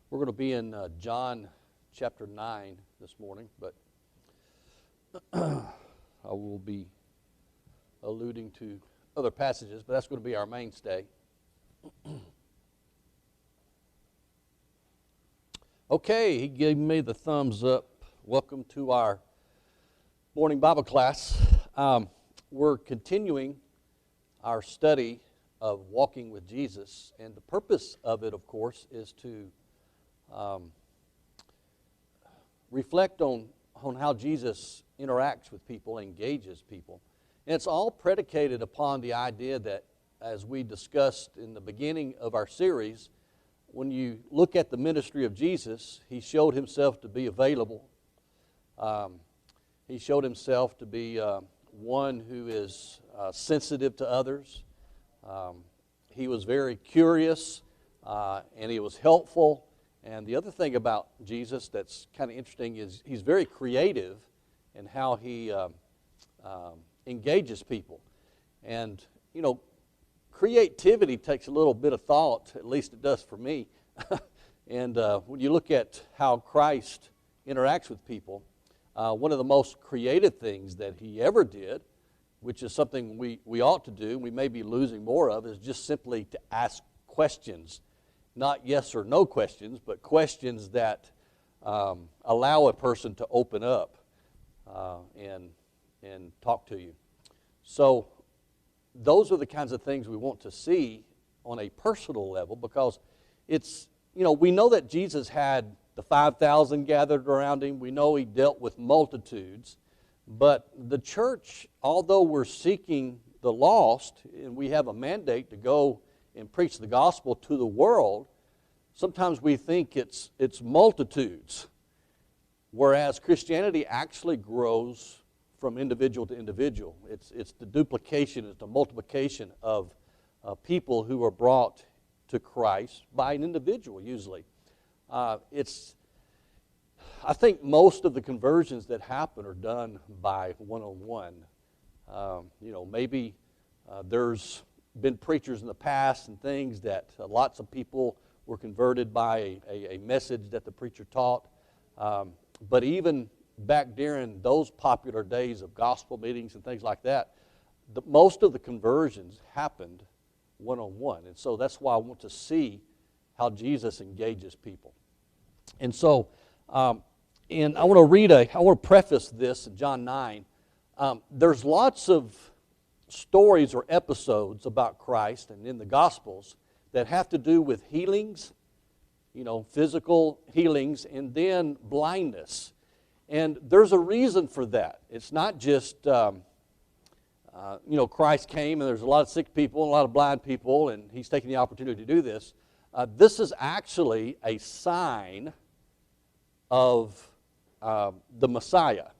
We're going to be in John chapter 9 this morning, but I will be alluding to other passages, but that's going to be our mainstay. Okay, he gave me the thumbs up. Welcome to our morning Bible class. We're continuing our study of walking with Jesus, and the purpose of it, of course, is to reflect on how Jesus interacts with people, engages people. And it's all predicated upon the idea that, as we discussed in the beginning of our series, when you look at the ministry of Jesus, he showed himself to be available. He showed himself to be one who is sensitive to others. He was very curious, and he was helpful. And the other thing about Jesus that's kind of interesting is he's very creative in how he engages people. And, you know, creativity takes a little bit of thought, at least it does for me. And when you look at how Christ interacts with people, one of the most creative things that he ever did, which is something we ought to do, and we may be losing more of, is just simply to ask questions. Not yes or no questions, but questions that allow a person to open up and talk to you. So those are the kinds of things we want to see on a personal level, because it's, you know, we know that Jesus had the 5,000 gathered around him. We know he dealt with multitudes. But the church, although we're seeking the lost, and we have a mandate to go and preach the gospel to the world, sometimes we think it's multitudes, whereas Christianity actually grows from individual to individual. It's the duplication, it's the multiplication of people who are brought to Christ by an individual usually. I think most of the conversions that happen are done by one-on-one. Maybe there's been preachers in the past and things that lots of people were converted by a message that the preacher taught. But even back during those popular days of gospel meetings and things like that, most of the conversions happened one-on-one. And so that's why I want to see how Jesus engages people. And so, and I want to preface this in John 9. There's lots of stories or episodes about Christ and in the Gospels that have to do with healings, physical healings, and then blindness. And there's a reason for that. It's not just, Christ came and there's a lot of sick people and a lot of blind people, and he's taking the opportunity to do this. This is actually a sign of the Messiah,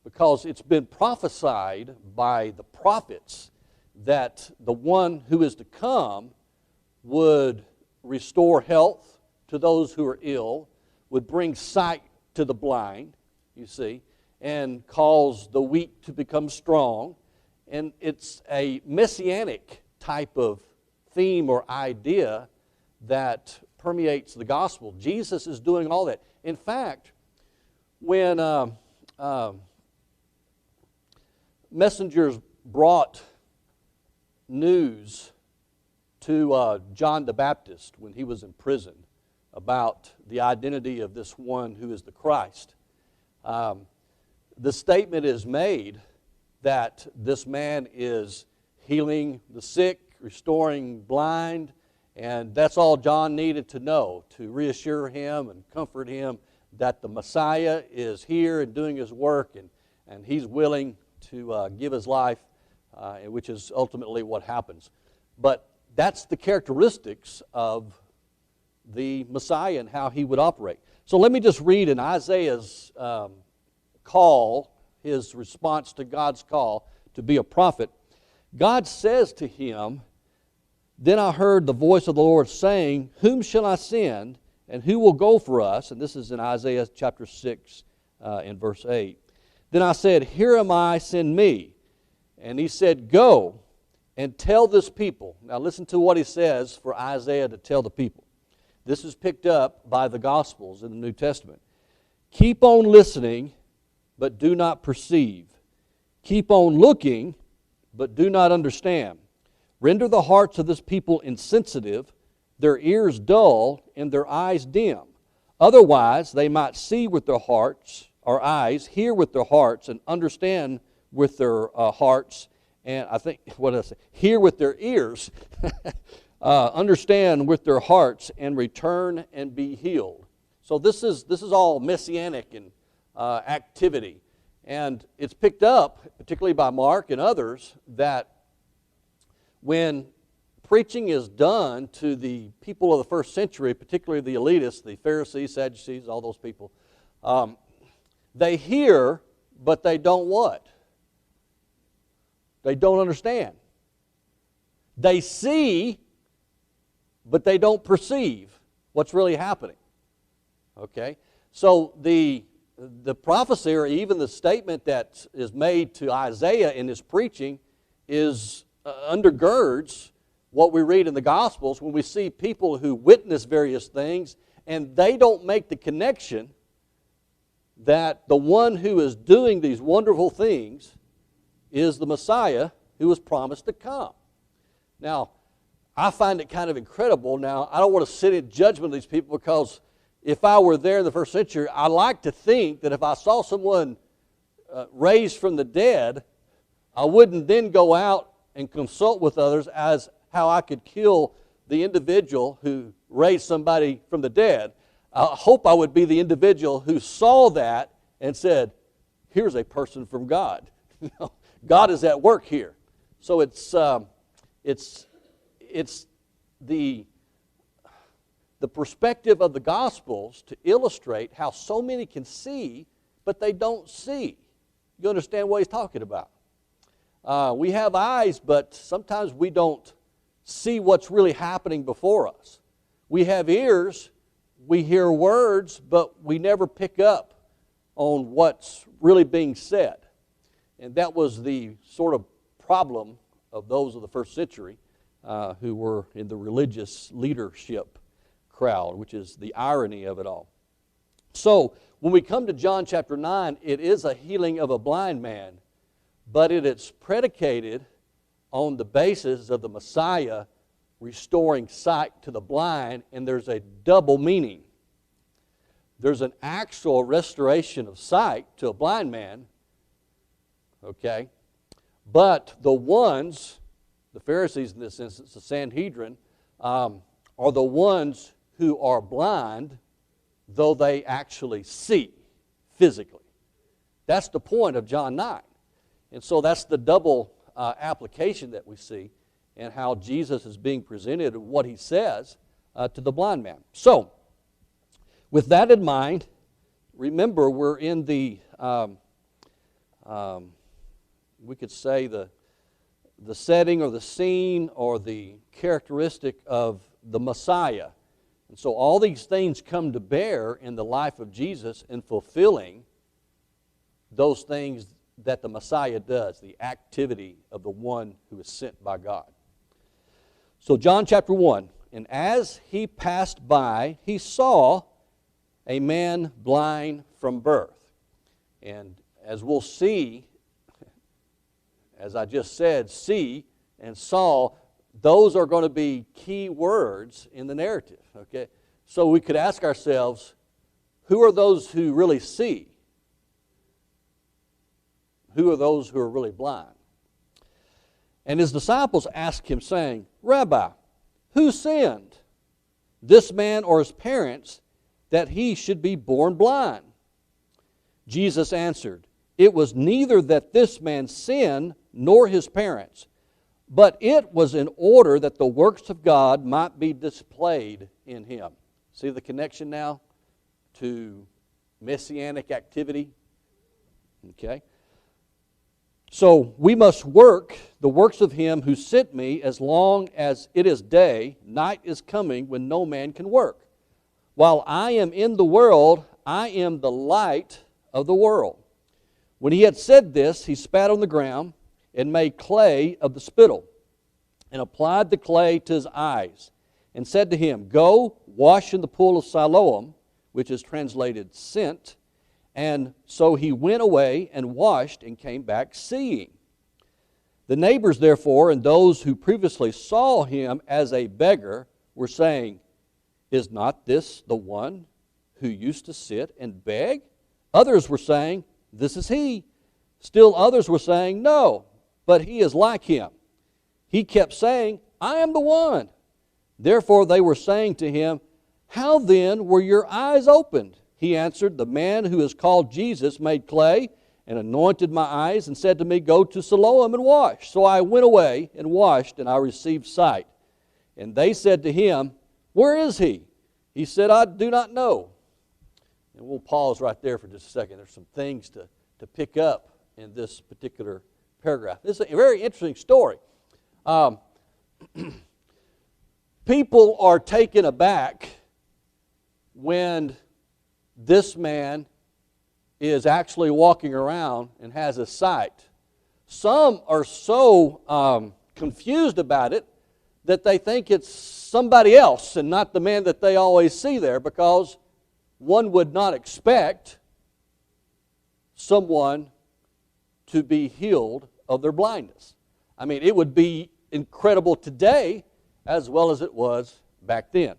because it's been prophesied by the prophets that the one who is to come would restore health to those who are ill, would bring sight to the blind, you see, and cause the weak to become strong. And it's a messianic type of theme or idea that permeates the gospel. Jesus is doing all that. In fact, when messengers brought news to John the Baptist when he was in prison about the identity of this one who is the Christ, the statement is made that this man is healing the sick, restoring blind, and that's all John needed to know to reassure him and comfort him that the Messiah is here and doing his work, and he's willing to give his life, which is ultimately what happens. But that's the characteristics of the Messiah and how he would operate. So let me just read in Isaiah's call, his response to God's call to be a prophet. God says to him, "Then I heard the voice of the Lord saying, Whom shall I send, and who will go for us?" And this is in Isaiah chapter 6 and verse 8. "Then I said, Here am I, send me. And he said, Go and tell this people." Now listen to what he says for Isaiah to tell the people. This is picked up by the Gospels in the New Testament. Keep on listening, but do not perceive. Keep on looking, but do not understand. Render the hearts of this people insensitive, their ears dull, and their eyes dim. Otherwise, they might see with their hearts, or eyes, hear with their hearts, and understand with their hearts, and I think, what did I say? Hear with their ears, understand with their hearts, and return and be healed. So this is all messianic and activity. And it's picked up, particularly by Mark and others, that when preaching is done to the people of the first century, particularly the elitists, the Pharisees, Sadducees, all those people, they hear, but they don't what? They don't understand. They see, but they don't perceive what's really happening. Okay? So the prophecy, or even the statement that is made to Isaiah in his preaching, is undergirds what we read in the Gospels when we see people who witness various things and they don't make the connection that the one who is doing these wonderful things is the Messiah who was promised to come. Now, I find it kind of incredible. Now, I don't want to sit in judgment of these people, because if I were there in the first century, I like to think that if I saw someone raised from the dead, I wouldn't then go out and consult with others as how I could kill the individual who raised somebody from the dead. I hope I would be the individual who saw that and said, here's a person from God. God is at work here. So it's the perspective of the Gospels to illustrate how so many can see, but they don't see. You understand what he's talking about? We have eyes, but sometimes we don't see what's really happening before us. We have ears, we hear words, but we never pick up on what's really being said. And that was the sort of problem of those of the first century who were in the religious leadership crowd, which is the irony of it all. So, when we come to John chapter 9, it is a healing of a blind man, but it is predicated on the basis of the Messiah restoring sight to the blind, and there's a double meaning. There's an actual restoration of sight to a blind man, okay? But the ones, the Pharisees in this instance, the Sanhedrin, are the ones who are blind, though they actually see physically. That's the point of John 9. And so that's the double application that we see, and how Jesus is being presented and what he says to the blind man. So, with that in mind, remember we're in the, we could say the setting or the scene or the characteristic of the Messiah. And so all these things come to bear in the life of Jesus in fulfilling those things that the Messiah does, the activity of the one who is sent by God. So John chapter 1, and as he passed by, he saw a man blind from birth. And as we'll see, as I just said, see and saw, those are going to be key words in the narrative. Okay? So we could ask ourselves, who are those who really see? Who are those who are really blind? And his disciples asked him, saying, Rabbi, who sinned, this man or his parents, that he should be born blind? Jesus answered, it was neither that this man sinned nor his parents, but it was in order that the works of God might be displayed in him. See the connection now to messianic activity? Okay. So we must work the works of him who sent me as long as it is day. Night is coming when no man can work. While I am in the world, I am the light of the world. When he had said this, he spat on the ground and made clay of the spittle and applied the clay to his eyes. and said to him, Go, wash in the pool of Siloam, which is translated sent. And so he went away and washed and came back seeing. The neighbors, therefore, and those who previously saw him as a beggar were saying, Is not this the one who used to sit and beg? Others were saying, This is he. Still others were saying, No, but he is like him. He kept saying, I am the one. Therefore they were saying to him, How then were your eyes opened? He answered, The man who is called Jesus made clay and anointed my eyes and said to me, Go to Siloam and wash. So I went away and washed, and I received sight. And they said to him, Where is he? He said, I do not know. And we'll pause right there for just a second. There's some things to pick up in this particular paragraph. This is a very interesting story. People are taken aback when this man is actually walking around and has a sight. Some are so confused about it that they think it's somebody else and not the man that they always see there, because one would not expect someone to be healed of their blindness. I mean, it would be incredible today as well as it was back then.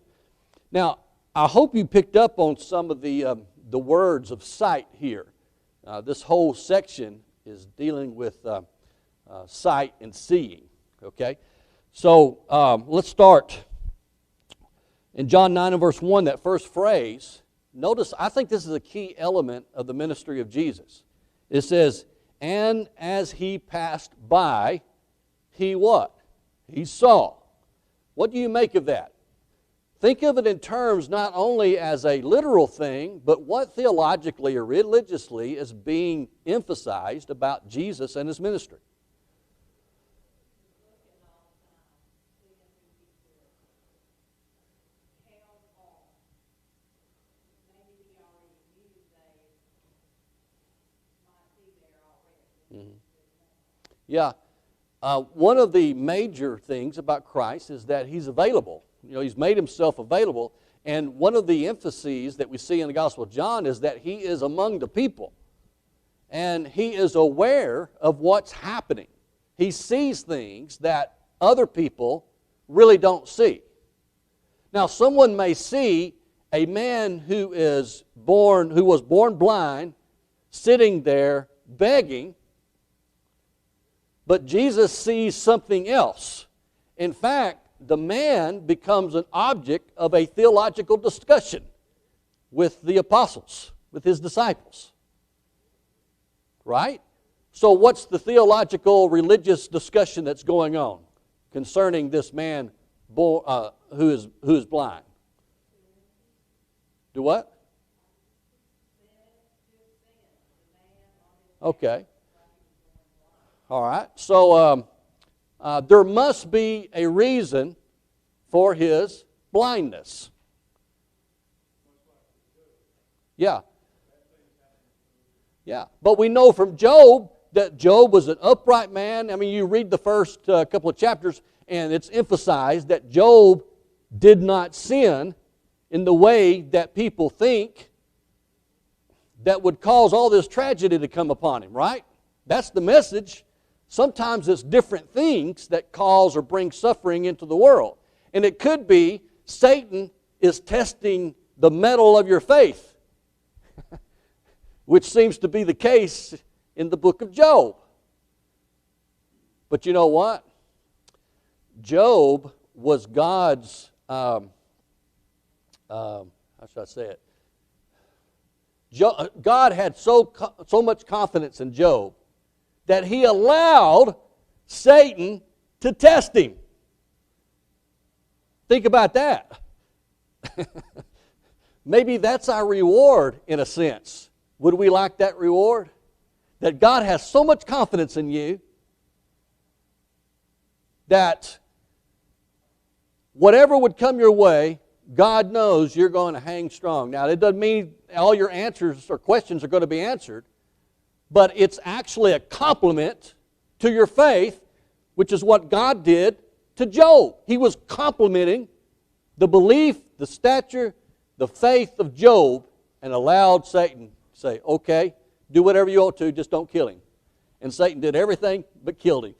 Now, I hope you picked up on some of the words of sight here. This whole section is dealing with sight and seeing, okay? So let's start in John 9 and verse 1, that first phrase. Notice, I think this is a key element of the ministry of Jesus. It says, and as he passed by, he what? He saw. What do you make of that? Think of it in terms not only as a literal thing, but what theologically or religiously is being emphasized about Jesus and his ministry. Mm-hmm. Yeah. One of the major things about Christ is that he's available. You know, he's made himself available. And one of the emphases that we see in the Gospel of John is that he is among the people. And he is aware of what's happening. He sees things that other people really don't see. Now, someone may see a man who was born blind, sitting there begging, but Jesus sees something else. In fact, the man becomes an object of a theological discussion with the apostles, with his disciples. Right? So what's the theological, religious discussion that's going on concerning this man who is blind? Do what? Okay. All right. So there must be a reason for his blindness. Yeah. Yeah. But we know from Job that Job was an upright man. I mean, you read the first couple of chapters, and it's emphasized that Job did not sin in the way that people think that would cause all this tragedy to come upon him, right? That's the message. Sometimes it's different things that cause or bring suffering into the world. And it could be Satan is testing the mettle of your faith, which seems to be the case in the book of Job. But you know what? Job was God's, how should I say it? God had so much confidence in Job that he allowed Satan to test him. Think about that. Maybe that's our reward in a sense. Would we like that reward? That God has so much confidence in you that whatever would come your way, God knows you're going to hang strong. Now, it doesn't mean all your answers or questions are going to be answered, but it's actually a compliment to your faith, which is what God did to Job. He was complimenting the belief, the stature, the faith of Job, and allowed Satan to say, okay, do whatever you ought to, just don't kill him. And Satan did everything but killed him.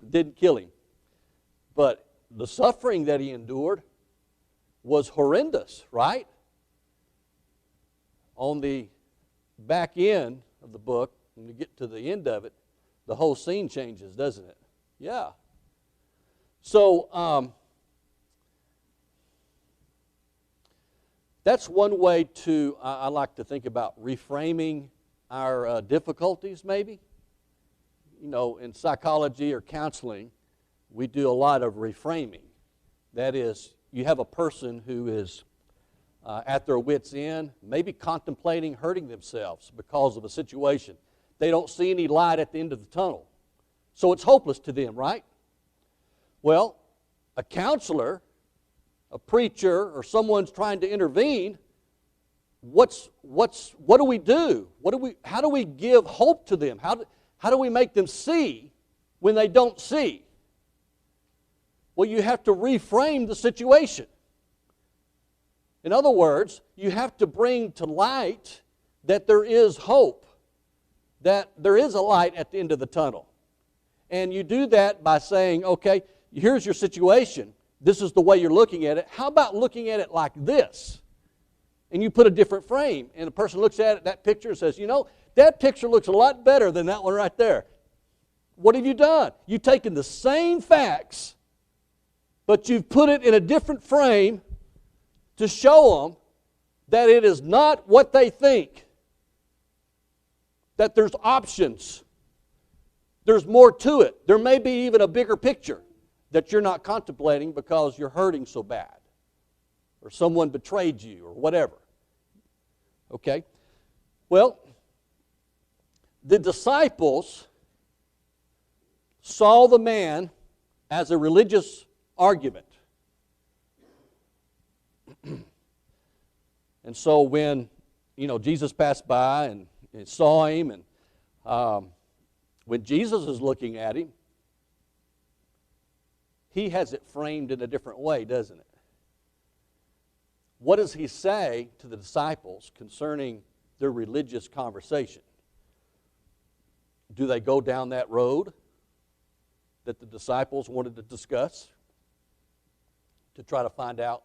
Didn't kill him. But the suffering that he endured was horrendous, right? On the back end of the book, when you get to the end of it, the whole scene changes, doesn't it? Yeah. So, that's one way to, I like to think about reframing our difficulties, maybe. In psychology or counseling, we do a lot of reframing. That is, you have a person who is at their wits' end, maybe contemplating hurting themselves because of a situation. They don't see any light at the end of the tunnel. So it's hopeless to them, right? Well, a counselor, a preacher, or someone's trying to intervene, what do we do? How do we give hope to them? How do we make them see when they don't see? Well, you have to reframe the situation. In other words, you have to bring to light that there is hope, that there is a light at the end of the tunnel. And you do that by saying, okay, here's your situation. This is the way you're looking at it. How about looking at it like this? And you put a different frame, and the person looks at it, that picture, and says, that picture looks a lot better than that one right there. What have you done? You've taken the same facts, but you've put it in a different frame to show them that it is not what they think, that there's options, there's more to it. There may be even a bigger picture that you're not contemplating because you're hurting so bad, or someone betrayed you, or whatever. Okay? Well, the disciples saw the man as a religious argument. And so when, Jesus passed by and saw him, and when Jesus is looking at him, he has it framed in a different way, doesn't it? What does he say to the disciples concerning their religious conversation? Do they go down that road that the disciples wanted to discuss to try to find out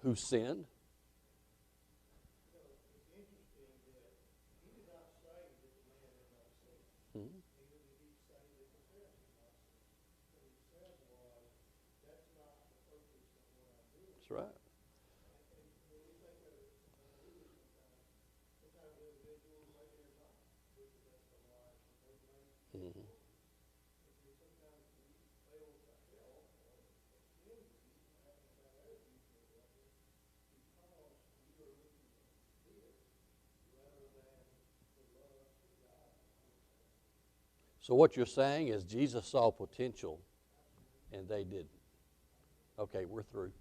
who sinned? That's right. Mm-hmm. So what you're saying is Jesus saw potential and they didn't. Okay, we're through.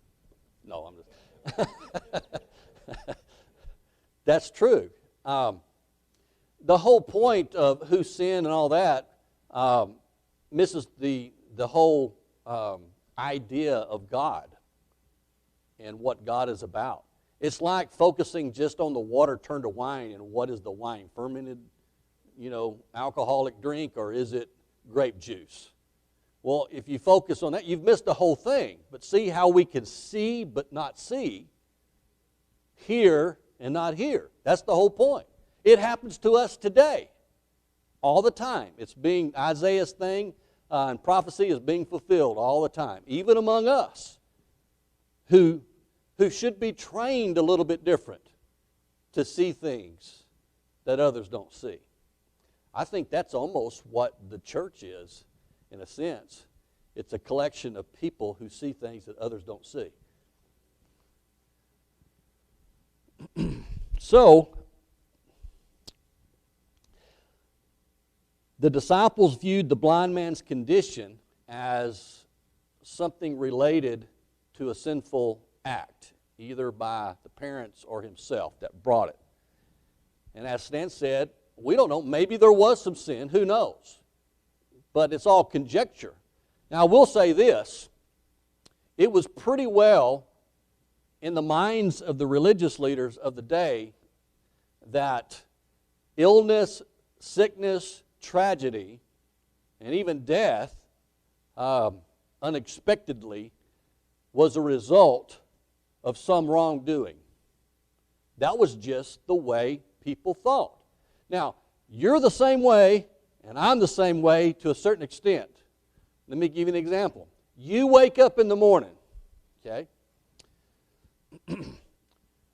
No, I'm just... That's true. The whole point of who sinned and all that misses the whole idea of God and what God is about. It's like focusing just on the water turned to wine, and what is the wine? Fermented, alcoholic drink, or is it grape juice? Well, if you focus on that, you've missed the whole thing. But see how we can see but not see, hear and not hear. That's the whole point. It happens to us today, all the time. It's being, Isaiah's thing and prophecy is being fulfilled all the time, even among us who should be trained a little bit different to see things that others don't see. I think that's almost what the church is, in a sense. It's a collection of people who see things that others don't see. So, the disciples viewed the blind man's condition as something related to a sinful act, either by the parents or himself that brought it. And as Stan said, we don't know. Maybe there was some sin. Who knows? But it's all conjecture. Now, I will say this. It was pretty well in the minds of the religious leaders of the day that illness, sickness, tragedy, and even death unexpectedly was a result of some wrongdoing. That was just the way people thought. Now, you're the same way, and I'm the same way to a certain extent. Let me give you an example. You wake up in the morning, okay?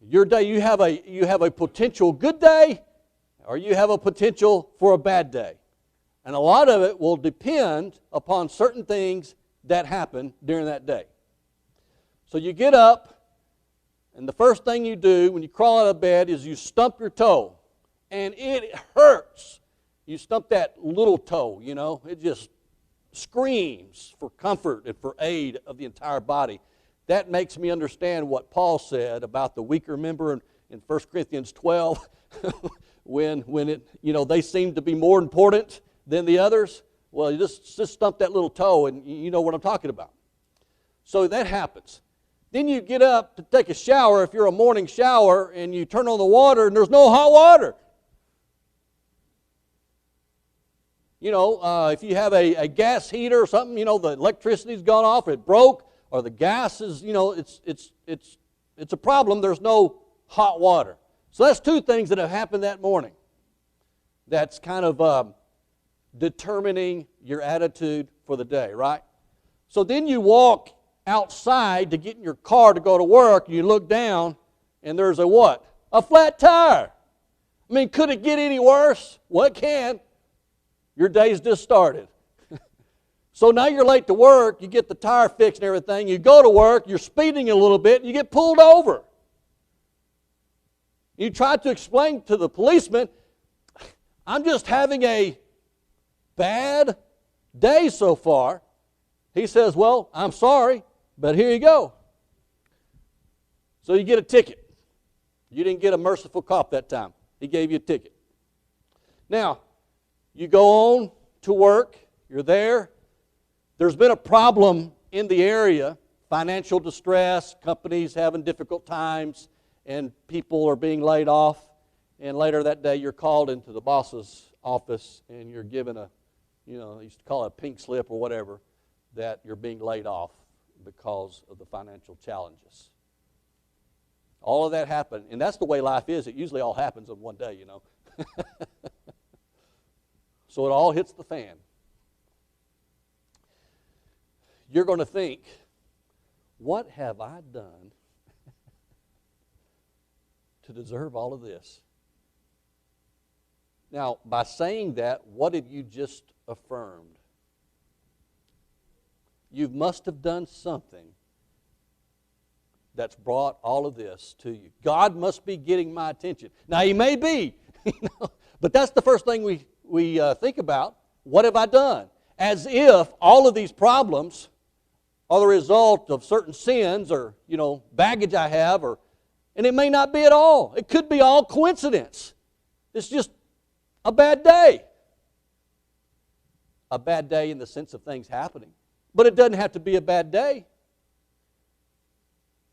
Your day, you have a potential good day, or you have a potential for a bad day. And a lot of it will depend upon certain things that happen during that day. So you get up, and the first thing you do when you crawl out of bed is you stump your toe. And it hurts. You stump that little toe, you know. It just screams for comfort and for aid of the entire body. That makes me understand what Paul said about the weaker member in 1 Corinthians 12 when it, you know, they seem to be more important than the others. Well, you just stump that little toe and you know what I'm talking about. So that happens. Then you get up to take a shower if you're a morning shower and you turn on the water and there's no hot water. You know, if you have a gas heater or something, you know, the electricity's gone off, it broke, or the gas is, you know, it's a problem. There's no hot water. So that's two things that have happened that morning. That's kind of determining your attitude for the day, right? So then you walk outside to get in your car to go to work, and you look down, and there's a what? A flat tire. I mean, could it get any worse? Well, it can. Your day's just started. So now you're late to work, you get the tire fixed and everything, you go to work, you're speeding a little bit, and you get pulled over. You try to explain to the policeman, I'm just having a bad day so far. He says, well, I'm sorry, but here you go. So you get a ticket. You didn't get a merciful cop that time. He gave you a ticket. Now, you go on to work. You're there. There's been a problem in the area, financial distress, companies having difficult times, and people are being laid off. And later that day, you're called into the boss's office, and you're given a, you know, they used to call it a pink slip or whatever, that you're being laid off because of the financial challenges. All of that happened, and that's the way life is. It usually all happens in one day, you know. So it all hits the fan. You're going to think, what have I done to deserve all of this? Now, by saying that, what have you just affirmed? You must have done something that's brought all of this to you. God must be getting my attention. Now, He may be, you know, but that's the first thing we think about. What have I done? As if all of these problems are the result of certain sins or, you know, baggage I have, and it may not be at all. It could be all coincidence. It's just a bad day. A bad day in the sense of things happening. But it doesn't have to be a bad day.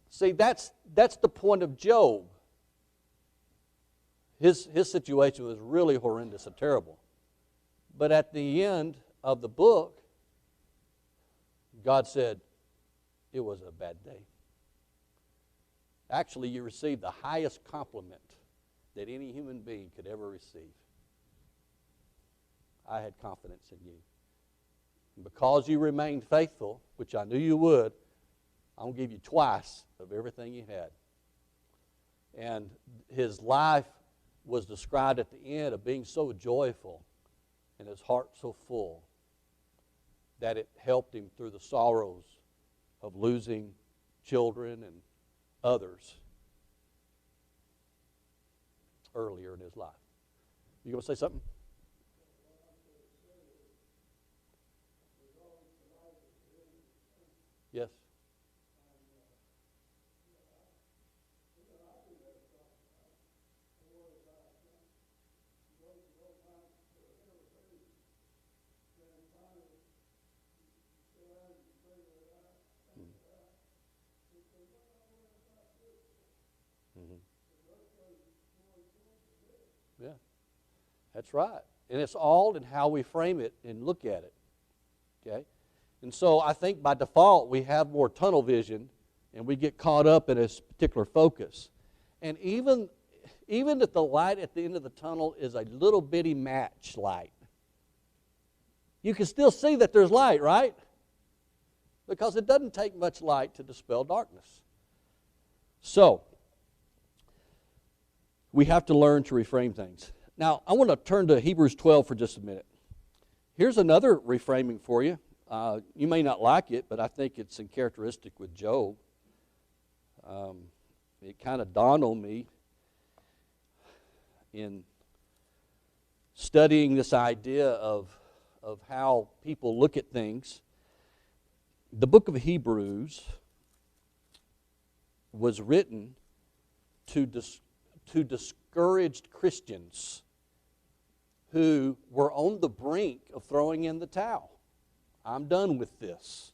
See, that's the point of Job. His situation was really horrendous and terrible. But at the end of the book, God said, it was a bad day. Actually, you received the highest compliment that any human being could ever receive. I had confidence in you. And because you remained faithful, which I knew you would, I'm going to give you twice of everything you had. And his life was described at the end of being so joyful and his heart so full that it helped him through the sorrows of losing children and others earlier in his life. You going to say something? Yes. That's right. And it's all in how we frame it and look at it. Okay? And so I think by default we have more tunnel vision and we get caught up in a particular focus. And even if the light at the end of the tunnel is a little bitty match light, you can still see that there's light, right? Because it doesn't take much light to dispel darkness. So, we have to learn to reframe things. Now, I want to turn to Hebrews 12 for just a minute. Here's another reframing for you. You may not like it, but I think it's in characteristic with Job. It kind of dawned on me in studying this idea of how people look at things. The book of Hebrews was written to discouraged Christians who were on the brink of throwing in the towel. I'm done with this.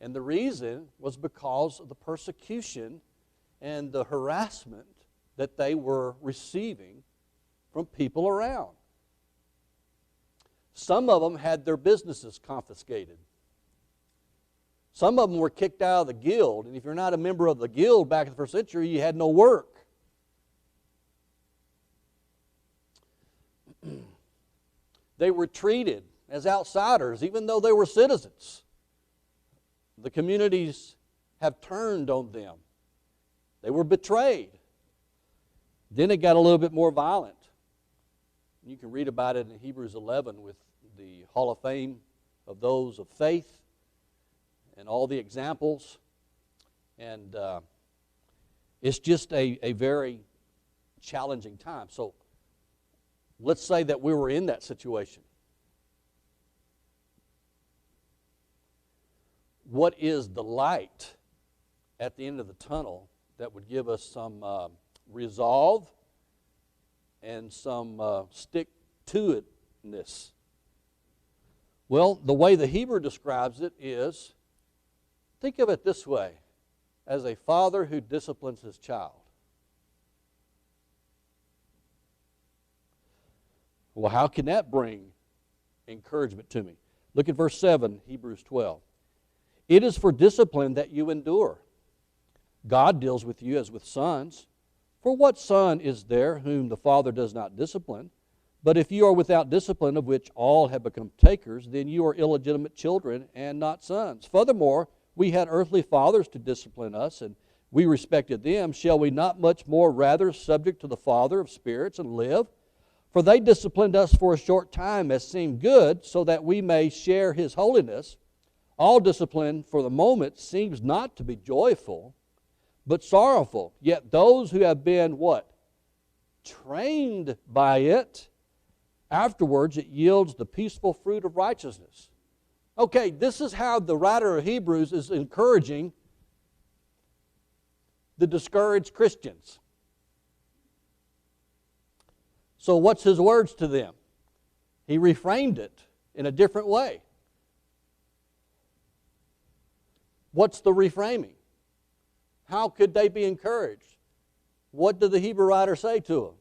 And the reason was because of the persecution and the harassment that they were receiving from people around. Some of them had their businesses confiscated. Some of them were kicked out of the guild, and if you're not a member of the guild back in the first century, you had no work. They were treated as outsiders, even though they were citizens. The communities have turned on them. They were betrayed. Then it got a little bit more violent. You can read about it in Hebrews 11 with the Hall of Fame of those of faith and all the examples. And it's just a very challenging time. So let's say that we were in that situation. What is the light at the end of the tunnel that would give us some resolve and some stick-to-itness? Well, the way the Hebrew describes it is, think of it this way, as a father who disciplines his child. Well, how can that bring encouragement to me? Look at verse 7, Hebrews 12. It is for discipline that you endure. God deals with you as with sons. For what son is there whom the Father does not discipline? But if you are without discipline, of which all have become takers, then you are illegitimate children and not sons. Furthermore, we had earthly fathers to discipline us, and we respected them. Shall we not much more rather subject to the Father of spirits and live? For they disciplined us for a short time as seemed good, so that we may share His holiness. All discipline for the moment seems not to be joyful, but sorrowful. Yet those who have been what? Trained by it, afterwards it yields the peaceful fruit of righteousness. Okay, this is how the writer of Hebrews is encouraging the discouraged Christians. So what's his words to them? He reframed it in a different way. What's the reframing? How could they be encouraged? What did the Hebrew writer say to them?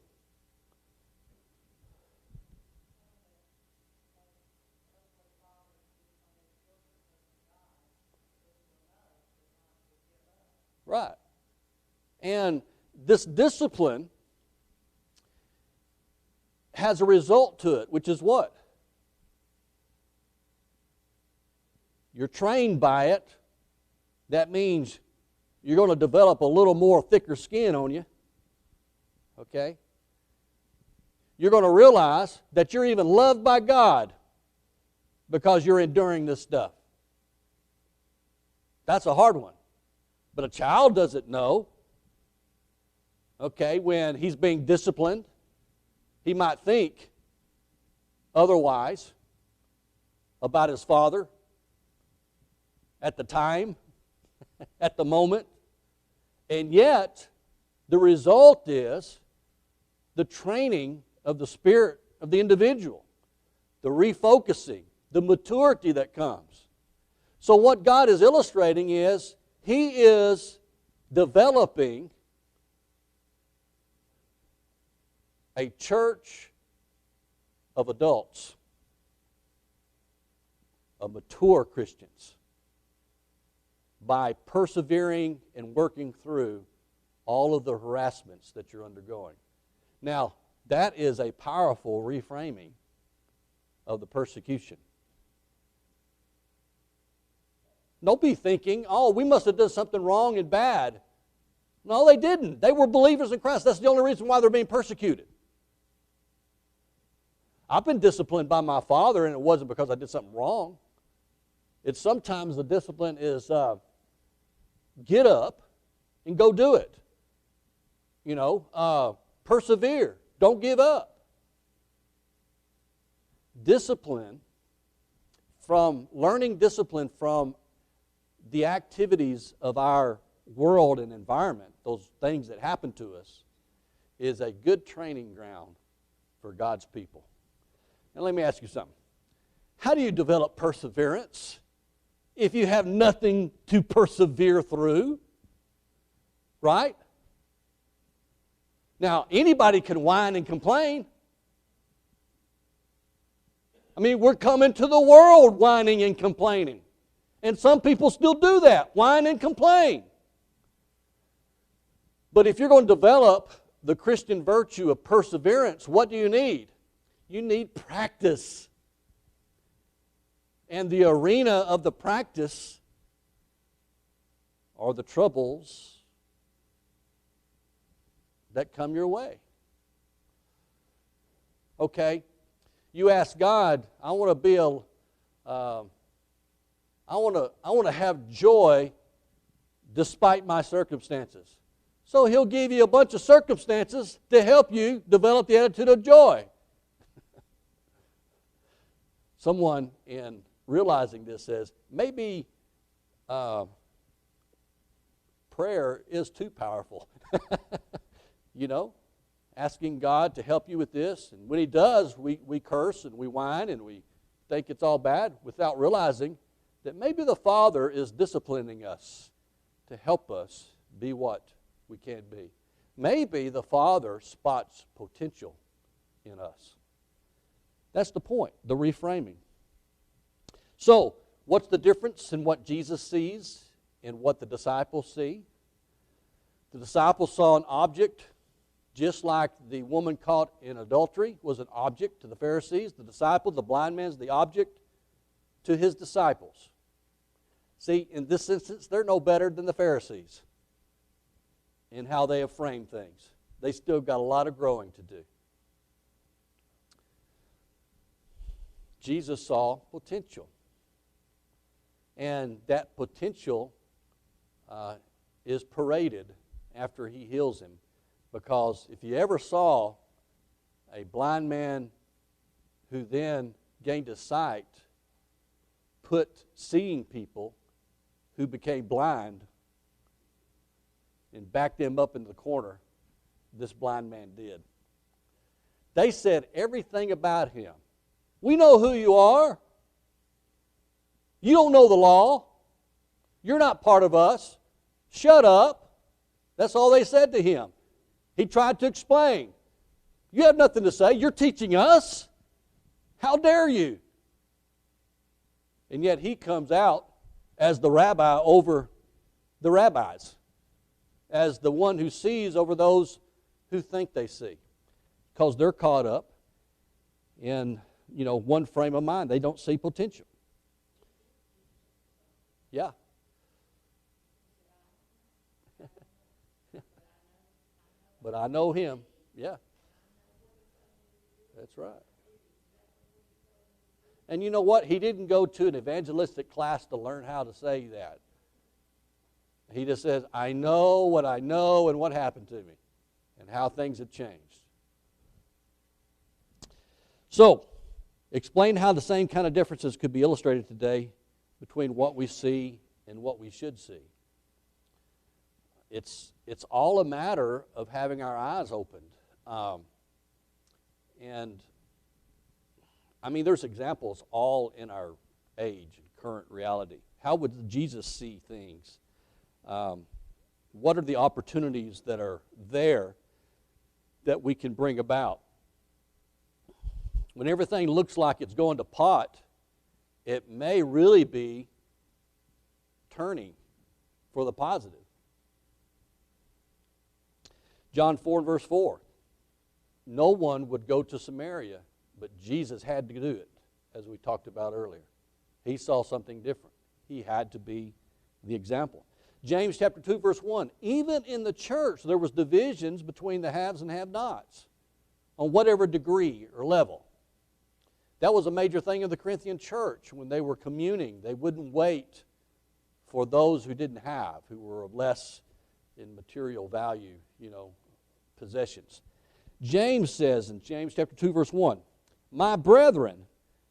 Right. And this discipline has a result to it, which is what? You're trained by it. That means you're going to develop a little more thicker skin on you. Okay? You're going to realize that you're even loved by God because you're enduring this stuff. That's a hard one. But a child doesn't know. Okay, when he's being disciplined, he might think otherwise about his father at the time, at the moment. And yet, the result is the training of the spirit of the individual, the refocusing, the maturity that comes. So what God is illustrating is He is developing a church of adults, of mature Christians, by persevering and working through all of the harassments that you're undergoing. Now, that is a powerful reframing of the persecution. Don't be thinking, oh, we must have done something wrong and bad. No, they didn't. They were believers in Christ. That's the only reason why they're being persecuted. I've been disciplined by my father, and it wasn't because I did something wrong. It's sometimes the discipline is get up and go do it. Persevere. Don't give up. Learning discipline from the activities of our world and environment, those things that happen to us, is a good training ground for God's people. Now let me ask you something. How do you develop perseverance if you have nothing to persevere through? Right? Now, anybody can whine and complain. I mean, we're coming to the world whining and complaining. And some people still do that, whine and complain. But if you're going to develop the Christian virtue of perseverance, what do you need? You need practice. And the arena of the practice are the troubles that come your way. Okay, you ask God, I want to have joy despite my circumstances. So He'll give you a bunch of circumstances to help you develop the attitude of joy. Someone, in realizing this, says, maybe prayer is too powerful. Asking God to help you with this. And when He does, we curse and we whine and we think it's all bad without realizing that maybe the Father is disciplining us to help us be what we can be. Maybe the Father spots potential in us. That's the point, the reframing. So, what's the difference in what Jesus sees and what the disciples see? The disciples saw an object, just like the woman caught in adultery was an object to the Pharisees. The disciples, the blind man, is the object to his disciples. See, in this instance, they're no better than the Pharisees in how they have framed things. They still got a lot of growing to do. Jesus saw potential. And that potential is paraded after He heals him. Because if you ever saw a blind man who then gained his sight put seeing people who became blind and back them up into the corner, this blind man did. They said everything about him. We know who you are. You don't know the law. You're not part of us. Shut up. That's all they said to him. He tried to explain. You have nothing to say. You're teaching us. How dare you? And yet he comes out as the rabbi over the rabbis, as the one who sees over those who think they see, because they're caught up in one frame of mind. They don't see potential. Yeah. But I know Him. Yeah. That's right. And you know what? He didn't go to an evangelistic class to learn how to say that. He just says, I know what I know and what happened to me and how things have changed. So, explain how the same kind of differences could be illustrated today between what we see and what we should see. It's all a matter of having our eyes opened. There's examples all in our age and current reality. How would Jesus see things? What are the opportunities that are there that we can bring about? when everything looks like it's going to pot, it may really be turning for the positive. John 4 and verse 4. No one would go to Samaria, but Jesus had to do it, as we talked about earlier. He saw something different. He had to be the example. James chapter 2 verse 1. Even in the church there was divisions between the haves and have-nots on whatever degree or level. That was a major thing of the Corinthian church when they were communing. They wouldn't wait for those who didn't have, who were of less in material value, possessions. James says in James chapter 2 verse 1, My brethren,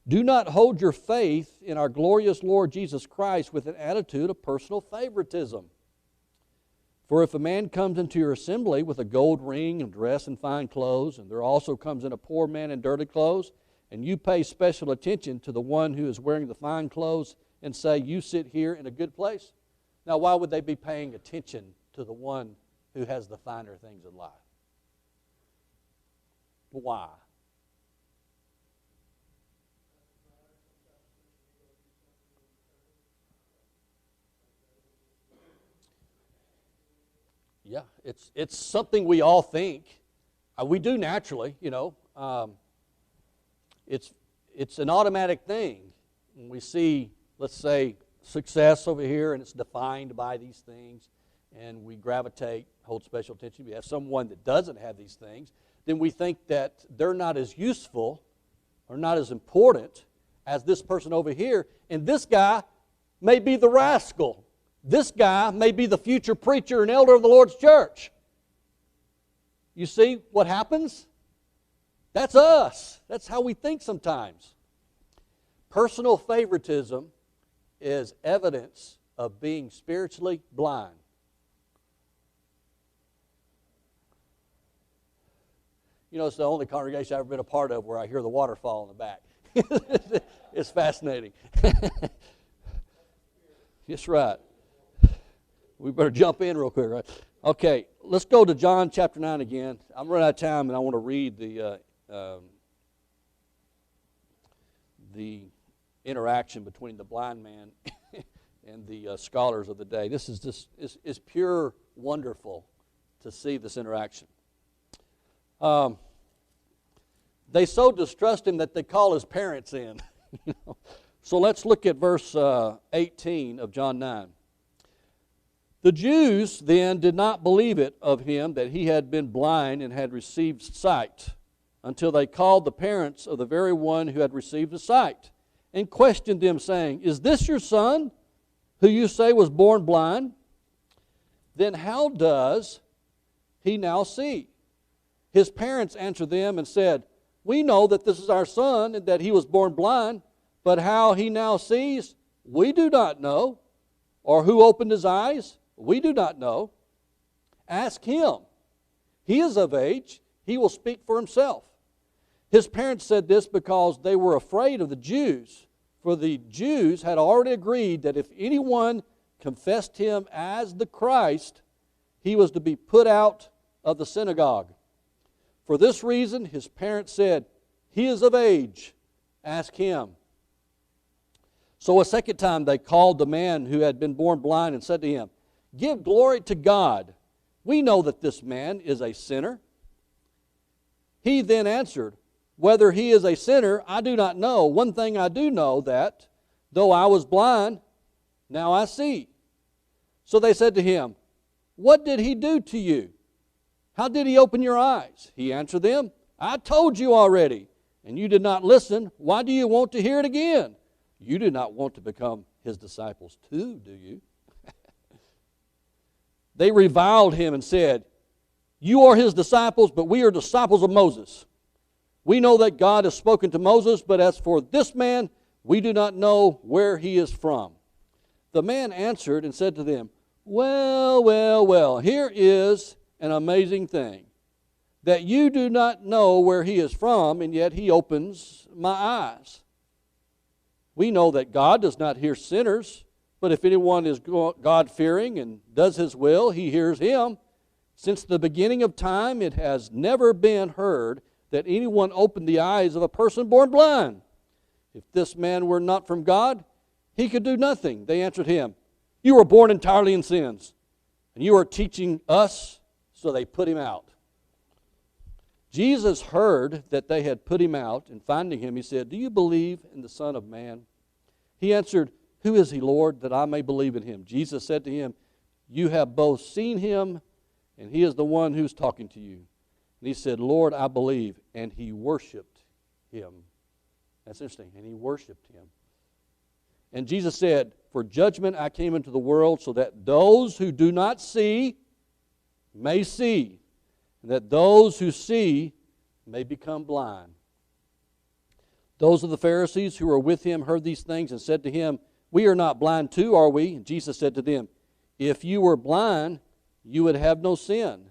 do not hold your faith in our glorious Lord Jesus Christ with an attitude of personal favoritism. For if a man comes into your assembly with a gold ring and dress in fine clothes, and there also comes in a poor man in dirty clothes, and you pay special attention to the one who is wearing the fine clothes and say, you sit here in a good place. Now, why would they be paying attention to the one who has the finer things in life? Why? Yeah, it's something we all think. We do naturally, It's an automatic thing. When we see, let's say, success over here, and it's defined by these things, and we gravitate, hold special attention. We have someone that doesn't have these things, then we think that they're not as useful or not as important as this person over here, and this guy may be the rascal. This guy may be the future preacher and elder of the Lord's church. You see what happens? That's us. That's how we think sometimes. Personal favoritism is evidence of being spiritually blind. It's the only congregation I've ever been a part of where I hear the waterfall in the back. It's fascinating. That's right. We better jump in real quick, right? Okay, let's go to John chapter 9 again. I'm running out of time, and I want to read the interaction between the blind man and the scholars of the day. This is pure wonderful to see this interaction. They so distrust him that they call his parents in. So let's look at verse 18 of John 9. The Jews then did not believe it of him that he had been blind and had received sight, until they called the parents of the very one who had received the sight, and questioned them, saying, Is this your son, who you say was born blind? Then how does he now see? His parents answered them and said, We know that this is our son, and that he was born blind, but how he now sees, we do not know. Or who opened his eyes, we do not know. Ask him. He is of age. He will speak for himself. His parents said this because they were afraid of the Jews, for the Jews had already agreed that if anyone confessed him as the Christ, he was to be put out of the synagogue. For this reason, his parents said, He is of age. Ask him. So a second time they called the man who had been born blind and said to him, Give glory to God. We know that this man is a sinner. He then answered, Whether he is a sinner, I do not know. One thing I do know, that, though I was blind, now I see. So they said to him, What did he do to you? How did he open your eyes? He answered them, I told you already, and you did not listen. Why do you want to hear it again? You do not want to become his disciples too, do you? They reviled him and said, You are his disciples, but we are disciples of Moses. We know that God has spoken to Moses, but as for this man, we do not know where he is from. The man answered and said to them, Well, here is an amazing thing, that you do not know where he is from, and yet he opens my eyes. We know that God does not hear sinners, but if anyone is God-fearing and does his will, he hears him. Since the beginning of time, it has never been heard that anyone opened the eyes of a person born blind. If this man were not from God, he could do nothing. They answered him, you were born entirely in sins, and you are teaching us. So they put him out. Jesus heard that they had put him out, and finding him, he said, do you believe in the Son of Man? He answered, who is he, Lord, that I may believe in him? Jesus said to him, you have both seen him, and he is the one who's talking to you. And he said, Lord, I believe. And he worshiped him. That's interesting. And he worshiped him. And Jesus said, for judgment I came into the world, so that those who do not see may see, and that those who see may become blind. Those of the Pharisees who were with him heard these things and said to him, we are not blind too, are we? And Jesus said to them, if you were blind, you would have no sin.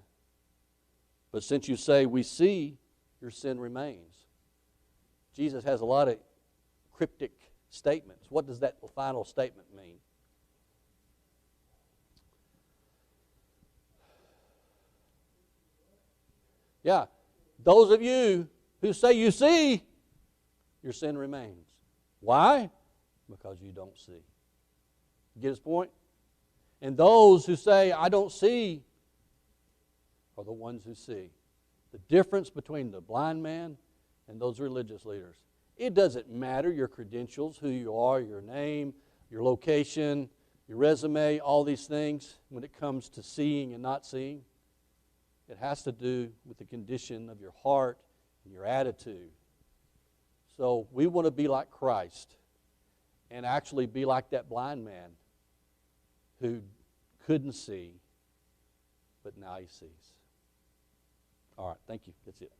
But since you say we see, your sin remains. Jesus has a lot of cryptic statements. What does that final statement mean? Yeah, those of you who say you see, your sin remains. Why? Because you don't see. Get his point? And those who say, I don't see, are the ones who see. The difference between the blind man and those religious leaders. It doesn't matter your credentials, who you are, your name, your location, your resume, all these things when it comes to seeing and not seeing. It has to do with the condition of your heart and your attitude. So we want to be like Christ and actually be like that blind man who couldn't see, but now he sees. All right, thank you. That's it.